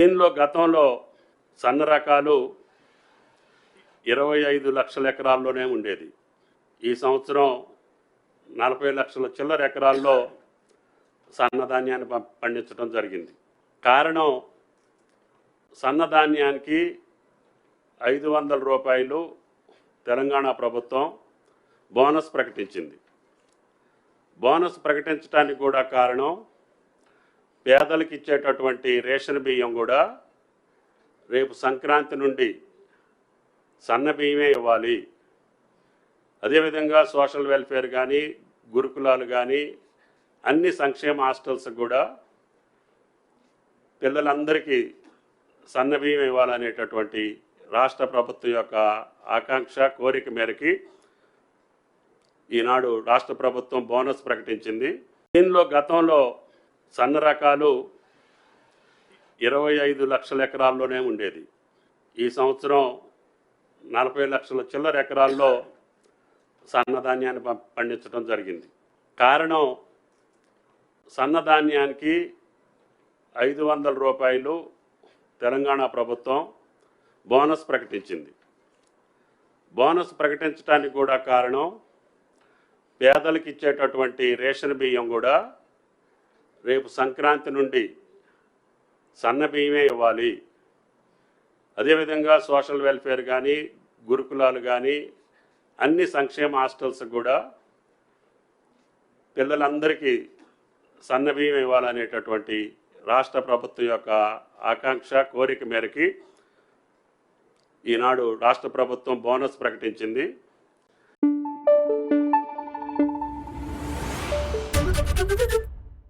దీనిలో గతంలో సన్న రకాలు 25 లక్షల ఎకరాల్లోనే ఉండేది. ఈ సంవత్సరం 40 లక్షల చిల్లర ఎకరాల్లో సన్నధాన్యాన్ని పండించడం జరిగింది. కారణం, సన్నధాన్యానికి 500 రూపాయలు తెలంగాణ ప్రభుత్వం బోనస్ ప్రకటించింది. బోనస్ ప్రకటించడానికి కూడా కారణం, పేదలకు ఇచ్చేటటువంటి రేషన్ బియ్యం కూడా రేపు సంక్రాంతి నుండి సన్న బియ్యమే ఇవ్వాలి. అదేవిధంగా సోషల్ వెల్ఫేర్ కానీ, గురుకులాలు కానీ, అన్ని సంక్షేమ హాస్టల్స్ కూడా పిల్లలందరికీ సన్న బియ్యం ఇవ్వాలనేటటువంటి రాష్ట్ర ప్రభుత్వం యొక్క ఆకాంక్ష, కోరిక మేరకి ఈనాడు రాష్ట్ర ప్రభుత్వం బోనస్ ప్రకటించింది. దీనిలో గతంలో సన్న రకాలు 25 లక్షల ఎకరాల్లోనే ఉండేది. ఈ సంవత్సరం 40 లక్షల చిల్లర ఎకరాల్లో సన్నధాన్యాన్ని పండించడం జరిగింది. కారణం, సన్నధాన్యానికి 500 రూపాయలు తెలంగాణ ప్రభుత్వం బోనస్ ప్రకటించింది. బోనస్ ప్రకటించడానికి కూడా కారణం, పేదలకు ఇచ్చేటటువంటి రేషన్ బియ్యం కూడా రేపు సంక్రాంతి నుండి సన్న బియ్యమే ఇవ్వాలి. అదేవిధంగా సోషల్ వెల్ఫేర్ కానీ, గురుకులాలు కానీ, అన్ని సంక్షేమ హాస్టల్స్ కూడా పిల్లలందరికీ సన్న బియ్యం ఇవ్వాలనేటటువంటి రాష్ట్ర ప్రభుత్వం యొక్క ఆకాంక్ష, కోరిక మేరకి ఈనాడు రాష్ట్ర ప్రభుత్వం బోనస్ ప్రకటించింది.